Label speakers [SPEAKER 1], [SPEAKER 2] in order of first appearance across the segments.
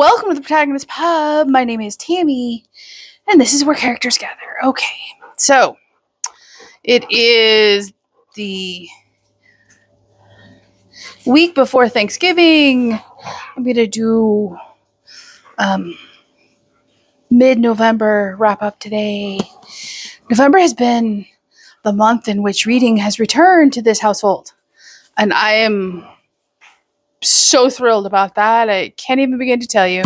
[SPEAKER 1] Welcome to the Protagonist Pub. My name is Tammy, and this is where characters gather. Okay, so it is the week before Thanksgiving. I'm going to do mid-November wrap-up today. November has been the month in which reading has returned to this household, and I am so thrilled about that. I can't even begin to tell you.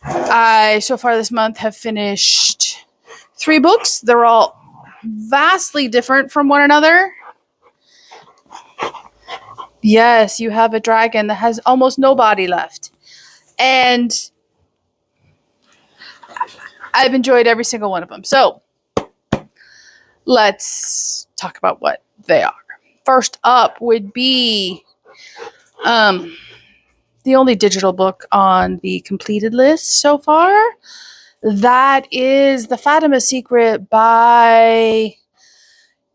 [SPEAKER 1] I, so far this month, have finished 3 books. They're all vastly different from one another. Yes, you have a dragon that has almost no body left. And I've enjoyed every single one of them. So, let's talk about what they are. First up would be the only digital book on the completed list so far. That is The Fatima Secret by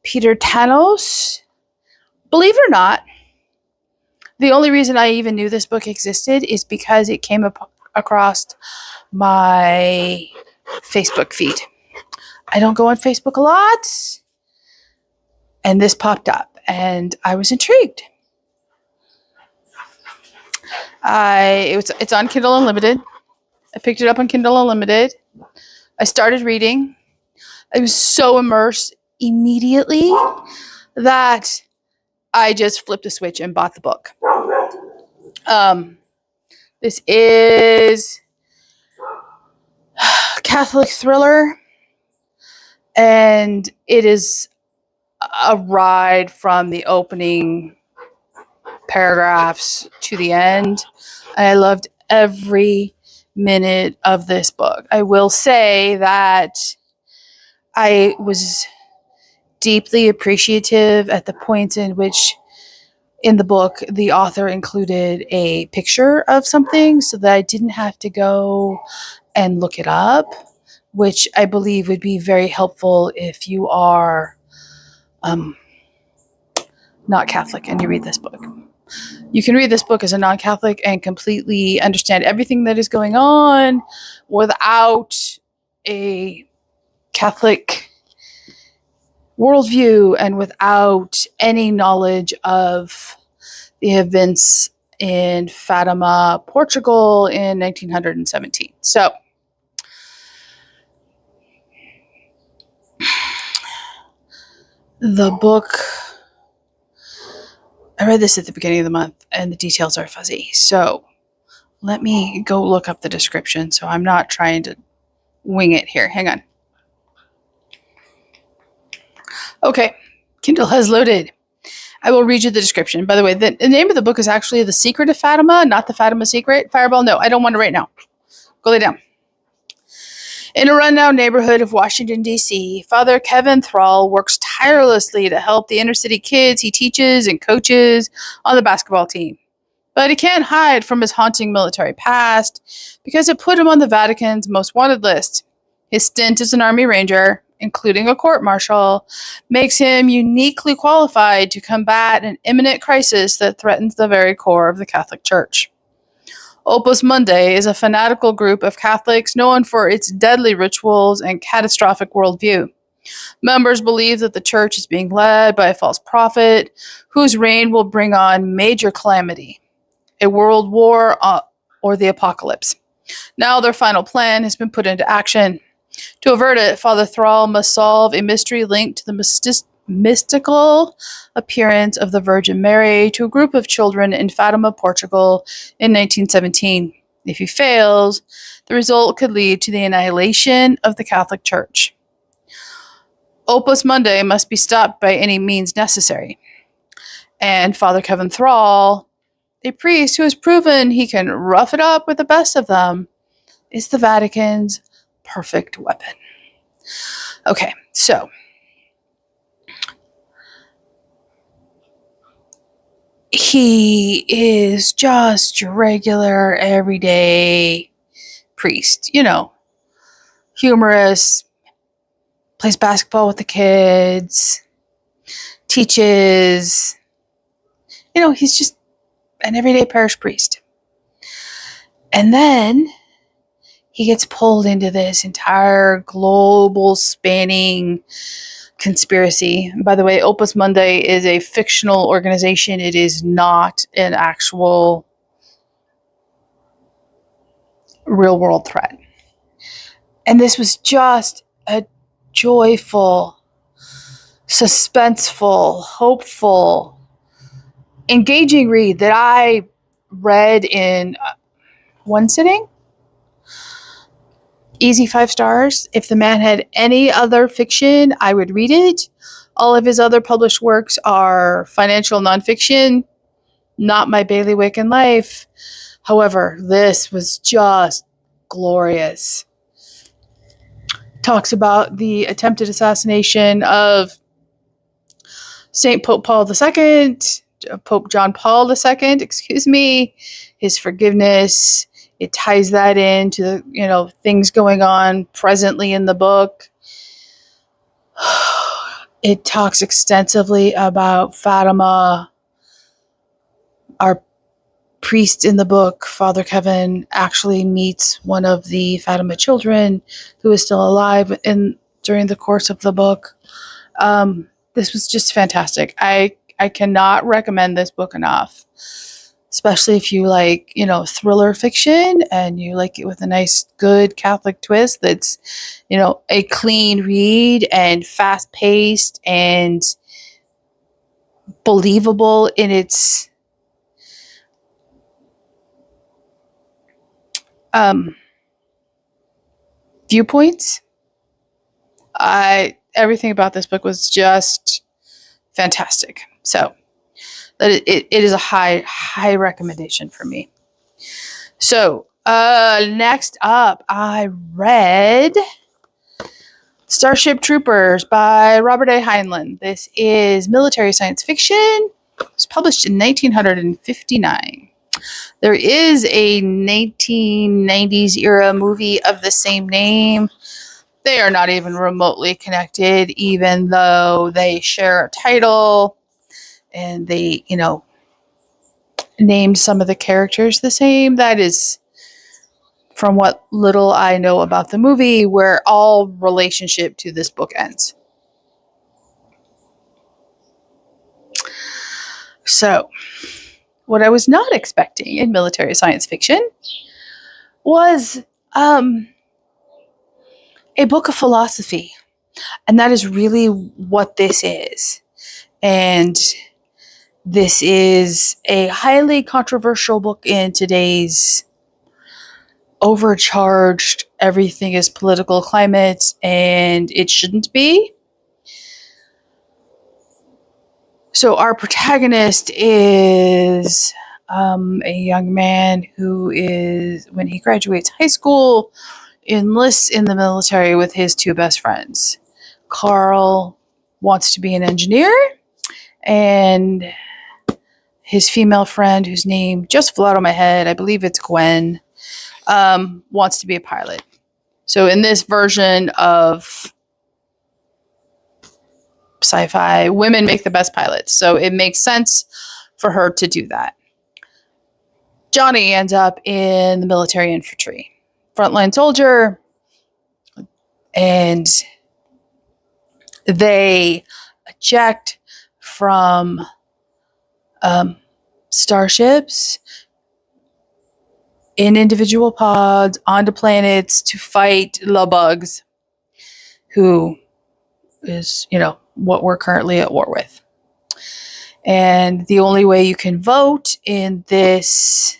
[SPEAKER 1] Peter Tanos. Believe it or not, the only reason I even knew this book existed is because it came across my Facebook feed. I don't go on Facebook a lot, and this popped up, and I was intrigued. It's on Kindle Unlimited. I picked it up on Kindle Unlimited. I started reading. I was so immersed immediately that I just flipped a switch and bought the book. This is a Catholic thriller, and it is a ride from the opening paragraphs to the end. I loved every minute of this book. I will say that I was deeply appreciative at the points in which in the book the author included a picture of something so that I didn't have to go and look it up, which I believe would be very helpful if you are not Catholic and you read this book. You can read this book as a non-Catholic and completely understand everything that is going on without a Catholic worldview and without any knowledge of the events in Fatima, Portugal in 1917. So, the book, I read this at the beginning of the month and the details are fuzzy. So let me go look up the description so I'm not trying to wing it here. Hang on. Okay, Kindle has loaded. I will read you the description. By the way, the name of the book is actually The Secret of Fatima, not The Fatima Secret. Fireball, no, I don't want it right now. Go lay down. In a rundown neighborhood of Washington, D.C., Father Kevin Thrall works tirelessly to help the inner city kids he teaches and coaches on the basketball team. But he can't hide from his haunting military past because it put him on the Vatican's most wanted list. His stint as an Army Ranger, including a court-martial, makes him uniquely qualified to combat an imminent crisis that threatens the very core of the Catholic Church. Opus Mundi is a fanatical group of Catholics known for its deadly rituals and catastrophic worldview. Members believe that the church is being led by a false prophet whose reign will bring on major calamity, a world war or the apocalypse. Now their final plan has been put into action. To avert it, Father Thrall must solve a mystery linked to the mystical appearance of the Virgin Mary to a group of children in Fatima, Portugal in 1917. If he fails, the result could lead to the annihilation of the Catholic Church. Opus Mundi must be stopped by any means necessary. And Father Kevin Thrall, a priest who has proven he can rough it up with the best of them, is the Vatican's perfect weapon. Okay, so he is just your regular, everyday priest. You know, humorous, plays basketball with the kids, teaches. You know, he's just an everyday parish priest. And then he gets pulled into this entire global spanning conspiracy. And by the way, Opus Mundi is a fictional organization. It is not an actual real world threat. And this was just a joyful, suspenseful, hopeful, engaging read that I read in one sitting. Easy 5 stars. If the man had any other fiction, I would read it. All of his other published works are financial nonfiction, not my bailiwick in life. However, this was just glorious. Talks about the attempted assassination of Saint Pope Paul II, Pope John Paul II, excuse me, his forgiveness. It ties that into the, things going on presently in the book. It talks extensively about Fatima. Our priest in the book, Father Kevin, actually meets one of the Fatima children who is still alive during the course of the book. This was just fantastic. I cannot recommend this book enough, especially if you like, thriller fiction and you like it with a nice, good Catholic twist that's, a clean read and fast-paced and believable in its viewpoints. Everything about this book was just fantastic. So it is a high recommendation for me. So next up, I read Starship Troopers by Robert A. Heinlein. This is military science fiction. It was published in 1959. There is a 1990s era movie of the same name. They are not even remotely connected, even though they share a title and they, named some of the characters the same. That is, from what little I know about the movie, where all relationship to this book ends. So, what I was not expecting in military science fiction was a book of philosophy. And that is really what this is. And this is a highly controversial book in today's overcharged, everything is political climate, and it shouldn't be. So our protagonist is a young man who is, when he graduates high school, enlists in the military with his 2 best friends. Carl wants to be an engineer, and his female friend, whose name just flew out of my head, I believe it's Gwen, wants to be a pilot. So in this version of sci-fi, women make the best pilots. So it makes sense for her to do that. Johnny ends up in the military infantry, frontline soldier, and they eject from starships in individual pods onto planets to fight the bugs, who is, what we're currently at war with. And the only way you can vote in this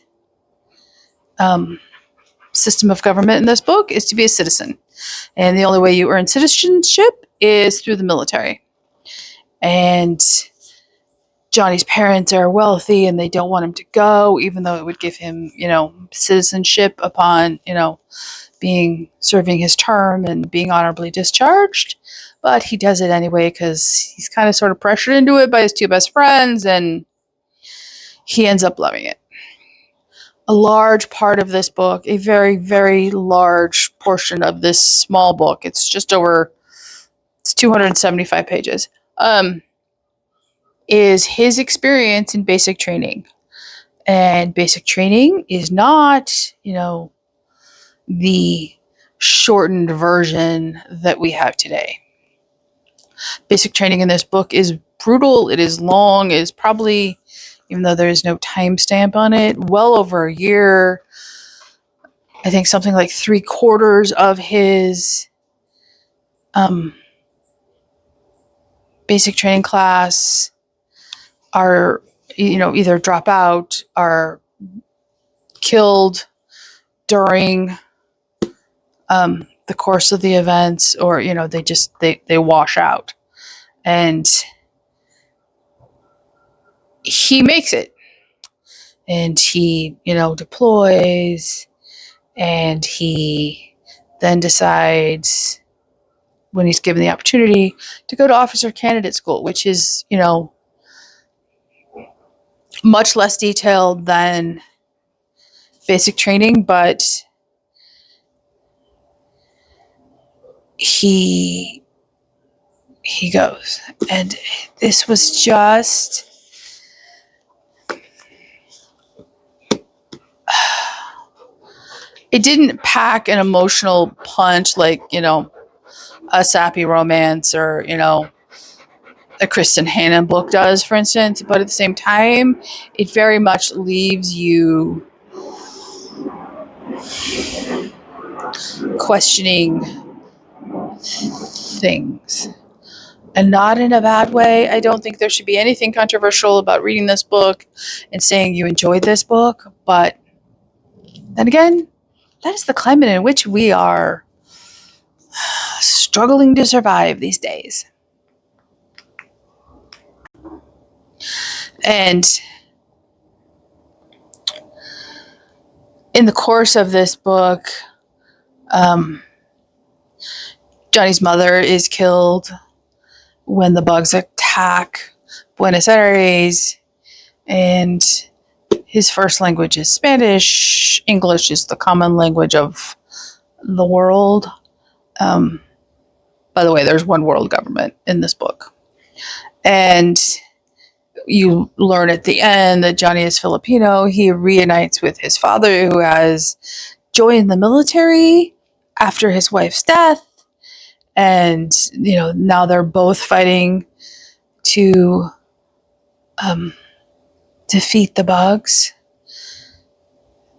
[SPEAKER 1] system of government in this book is to be a citizen. And the only way you earn citizenship is through the military. And Johnny's parents are wealthy and they don't want him to go, even though it would give him, citizenship upon, serving his term and being honorably discharged. But he does it anyway because he's kind of sort of pressured into it by his 2 best friends, and he ends up loving it. A large part of this book, a very, very large portion of this small book, it's 275 pages, is his experience in basic training. And basic training is not, the shortened version that we have today. Basic training in this book is brutal. It is long. It is probably, even though there is no timestamp on it, well over a year. I think something like 3/4 of his basic training class are, either drop out, are killed during the course of the events, or they wash out. And he makes it, and he deploys, and he then decides, when he's given the opportunity, to go to officer candidate school, which is much less detailed than basic training, but he goes. And this was just, it didn't pack an emotional punch like, a sappy romance or, a Kristen Hannon book does, for instance. But at the same time, it very much leaves you questioning things. And not in a bad way. I don't think there should be anything controversial about reading this book and saying you enjoyed this book. But then again, that is the climate in which we are struggling to survive these days. And in the course of this book, Johnny's mother is killed when the bugs attack Buenos Aires, and his first language is Spanish. English is the common language of the world. By the way, there's one world government in this book. And you learn at the end that Johnny is Filipino. He reunites with his father, who has joined the military after his wife's death. And, now they're both fighting to defeat the bugs.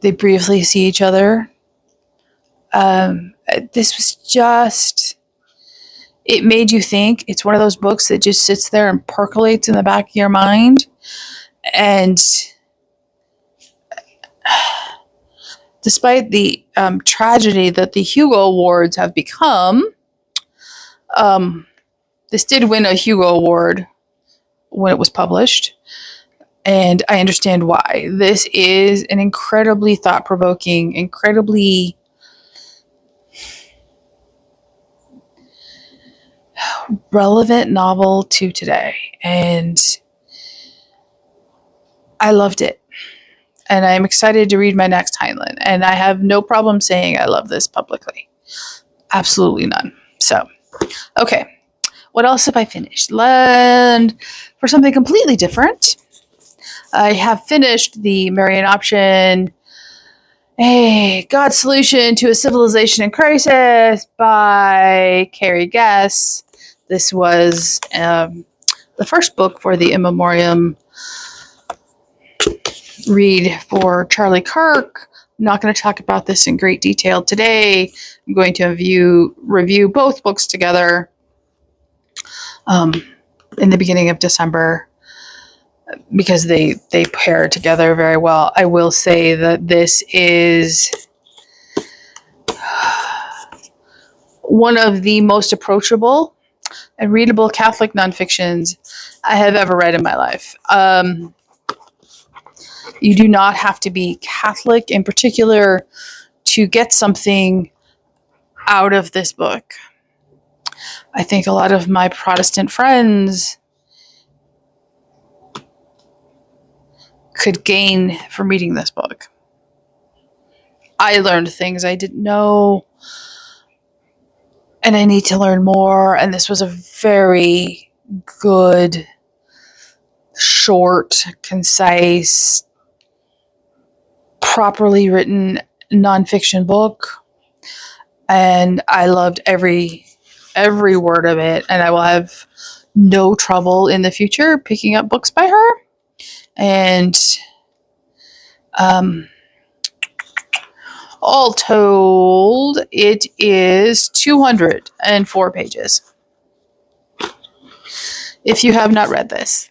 [SPEAKER 1] They briefly see each other. This was just, it made you think. It's one of those books that just sits there and percolates in the back of your mind. And despite the tragedy that the Hugo Awards have become, this did win a Hugo Award when it was published. And I understand why. This is an incredibly thought-provoking, incredibly relevant novel to today. And I loved it. And I'm excited to read my next Heinlein. And I have no problem saying I love this publicly. Absolutely none. So, okay. What else have I finished? And for something completely different, I have finished the Marian Option, A God's Solution to a Civilization in Crisis by Carrie Guess. This was the first book for the In Memoriam read for Charlie Kirk. I'm not going to talk about this in great detail today. I'm going to review both books together in the beginning of December, because they pair together very well. I will say that this is one of the most approachable and readable Catholic nonfictions I have ever read in my life. You do not have to be Catholic in particular to get something out of this book. I think a lot of my Protestant friends could gain from reading this book. I learned things I didn't know, and I need to learn more. And this was a very good, short, concise properly written nonfiction book, and I loved every word of it, and I will have no trouble in the future picking up books by her. And all told, it is 204 pages. If you have not read this,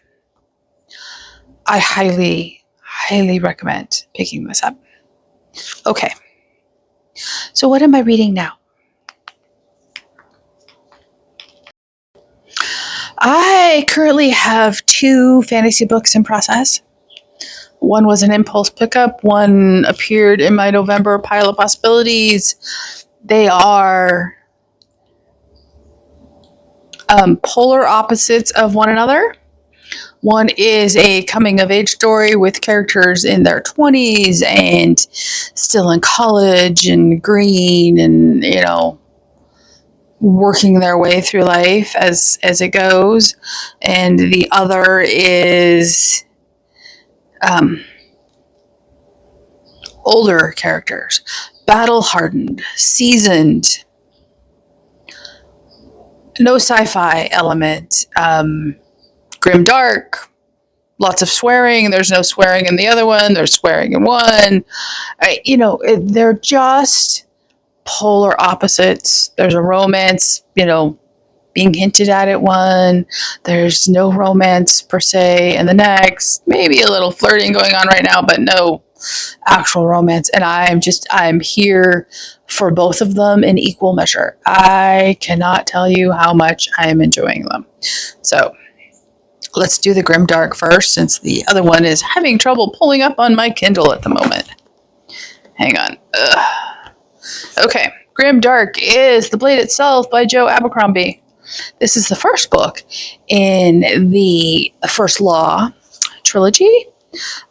[SPEAKER 1] I highly, highly recommend picking this up. Okay, so what am I reading now? I currently have 2 fantasy books in process. One was an impulse pickup. One appeared in my November pile of possibilities. They are polar opposites of one another. One is a coming-of-age story with characters in their 20s and still in college and green and, working their way through life as it goes. And the other is older characters, battle-hardened, seasoned, no sci-fi element, grim dark, lots of swearing. There's no swearing in the other one. There's swearing in one. They're just polar opposites. There's a romance, being hinted at one. There's no romance per se in the next. Maybe a little flirting going on right now, but no actual romance. And I'm here for both of them in equal measure. I cannot tell you how much I am enjoying them. So let's do the grimdark first, since the other one is having trouble pulling up on my Kindle at the moment. Hang on. Okay, Grimdark is The Blade Itself by Joe Abercrombie. This is the first book in the First Law trilogy.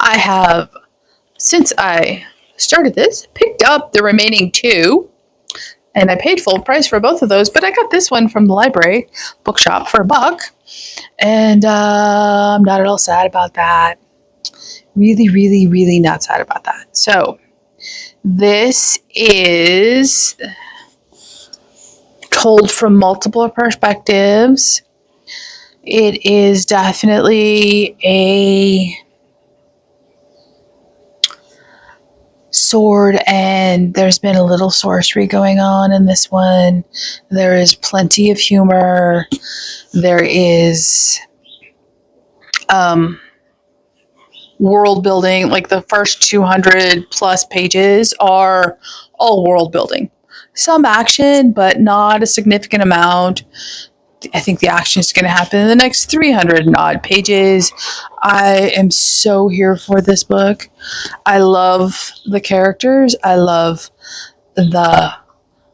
[SPEAKER 1] I have, since I started this, picked up the remaining 2, and I paid full price for both of those, but I got this one from the library bookshop for $1, and I'm not at all sad about that. Really, really, really not sad about that. So this is told from multiple perspectives. It is definitely a sword, and there's been a little sorcery going on in this one. There is plenty of humor. There is world building. Like the first 200 plus pages are all world building. Some action, but not a significant amount. I think the action is going to happen in the next 300 and odd pages. I am so here for this book. I love the characters. I love the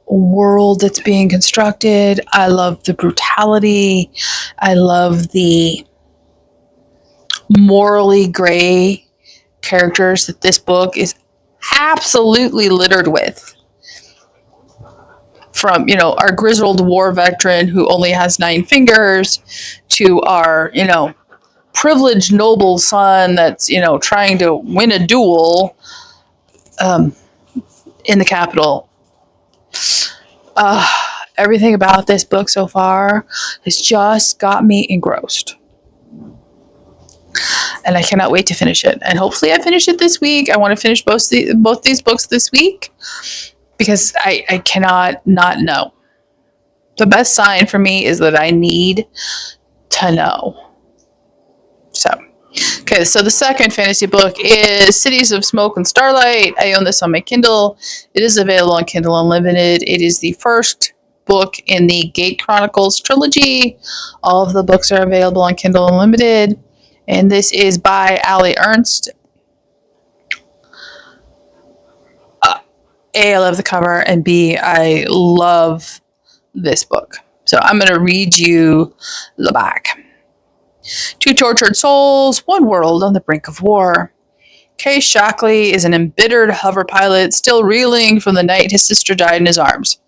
[SPEAKER 1] world that's being constructed. I love the brutality. I love the morally gray characters that this book is absolutely littered with. From, our grizzled war veteran who only has 9 fingers to our, privileged noble son that's, trying to win a duel in the capital. Everything about this book so far has just got me engrossed. And I cannot wait to finish it. And hopefully I finish it this week. I want to finish both these books this week, because I cannot not know. The best sign for me is that I need to know. So the second fantasy book is Cities of Smoke and Starlight. I own this on my Kindle. It is available on Kindle Unlimited. It is the first book in the Gate Chronicles trilogy. All of the books are available on Kindle Unlimited. And this is by Allie Ernst. A, I love the cover, and B, I love this book. So I'm going to read you the back. 2 tortured souls, one world on the brink of war. Case Shockley is an embittered hover pilot, still reeling from the night his sister died in his arms.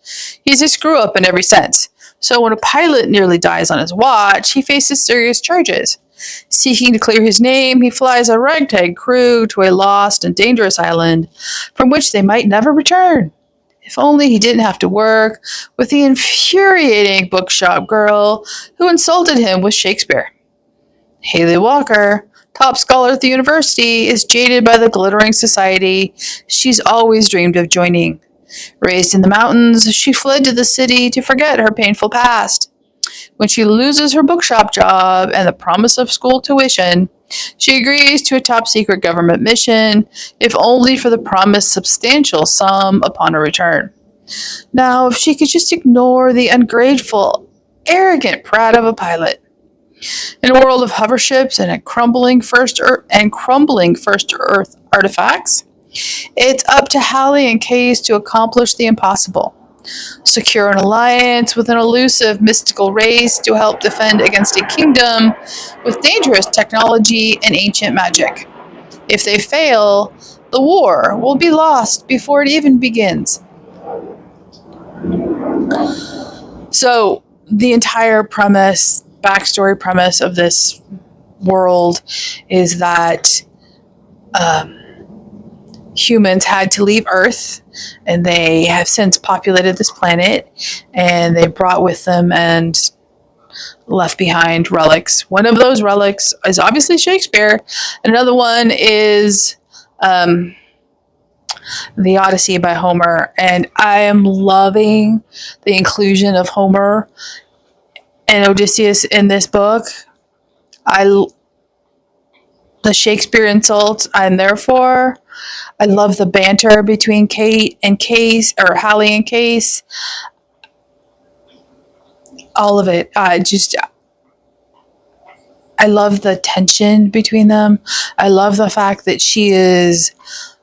[SPEAKER 1] He's a screw-up in every sense. So when a pilot nearly dies on his watch, he faces serious charges. Seeking to clear his name, he flies a ragtag crew to a lost and dangerous island from which they might never return. If only he didn't have to work with the infuriating bookshop girl who insulted him with Shakespeare. Haley Walker, top scholar at the university, is jaded by the glittering society she's always dreamed of joining. Raised in the mountains, she fled to the city to forget her painful past. When she loses her bookshop job and the promise of school tuition, she agrees to a top-secret government mission, if only for the promised substantial sum upon her return. Now, if she could just ignore the ungrateful, arrogant prat of a pilot. In a world of hover ships and crumbling first Earth artifacts, it's up to Hallie and Case to accomplish the impossible. Secure an alliance with an elusive mystical race to help defend against a kingdom with dangerous technology and ancient magic. If they fail, the war will be lost before it even begins. So, the entire backstory premise of this world is that humans had to leave Earth, and they have since populated this planet, and they brought with them and left behind relics. One of those relics is obviously Shakespeare, and another one is the Odyssey by Homer, and I am loving the inclusion of Homer and Odysseus in this book. The Shakespeare insults I'm there for. I love the banter between Kate and Case, or Hallie and Case. All of it. I love the tension between them. I love the fact that she is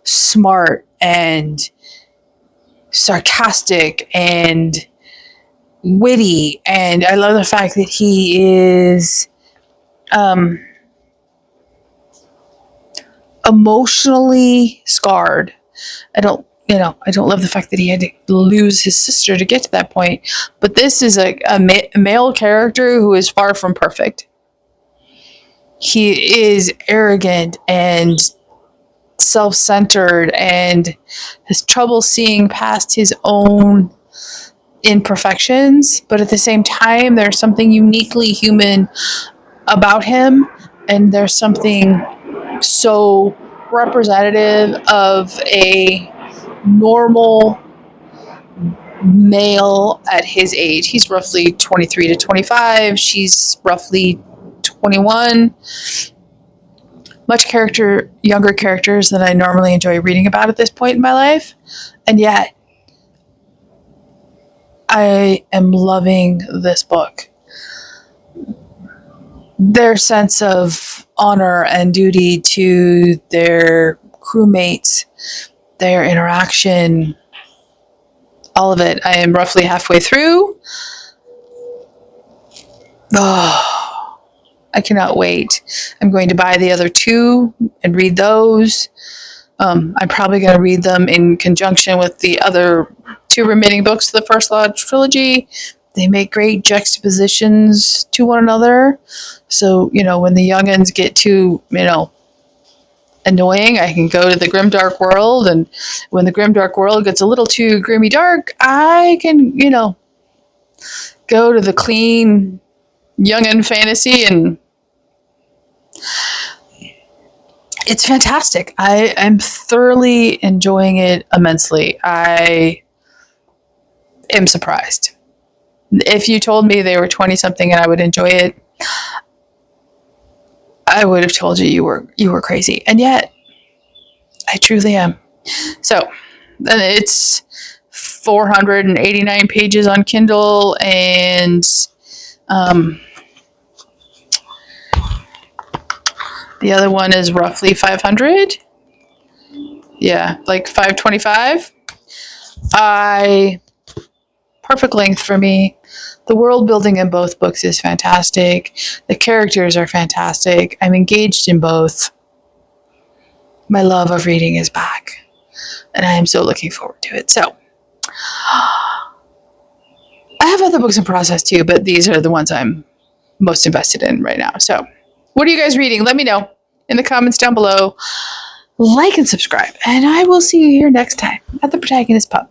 [SPEAKER 1] smart and sarcastic and witty, and I love the fact that he is emotionally scarred. I don't love the fact that he had to lose his sister to get to that point, but this is a male character who is far from perfect. He is arrogant and self-centered and has trouble seeing past his own imperfections, but at the same time, there's something uniquely human about him, and there's something so representative of a normal male at his age. He's roughly 23 to 25. She's roughly 21. Much younger characters than I normally enjoy reading about at this point in my life. And yet, I am loving this book. Their sense of honor and duty to their crewmates, their interaction, all of it. I am roughly halfway through. Oh, I cannot wait. I'm going to buy the other two and read those. I'm probably going to read them in conjunction with the other two remaining books of the First Law trilogy. They make great juxtapositions to one another. So, when the youngins get too, annoying, I can go to the grimdark world. And when the grimdark world gets a little too grimy dark, I can, go to the clean youngin fantasy, and it's fantastic. I am thoroughly enjoying it immensely. I am surprised. If you told me they were 20-something and I would enjoy it, I would have told you you were crazy. And yet, I truly am. So, it's 489 pages on Kindle, and the other one is roughly 500. Yeah, like 525. Perfect length for me. The world building in both books is fantastic. The characters are fantastic. I'm engaged in both. My love of reading is back, and I am so looking forward to it. So, I have other books in process too, but these are the ones I'm most invested in right now. So, What are you guys reading? Let me know in the comments down below. Like and subscribe. And I will see you here next time at the Protagonist Pub.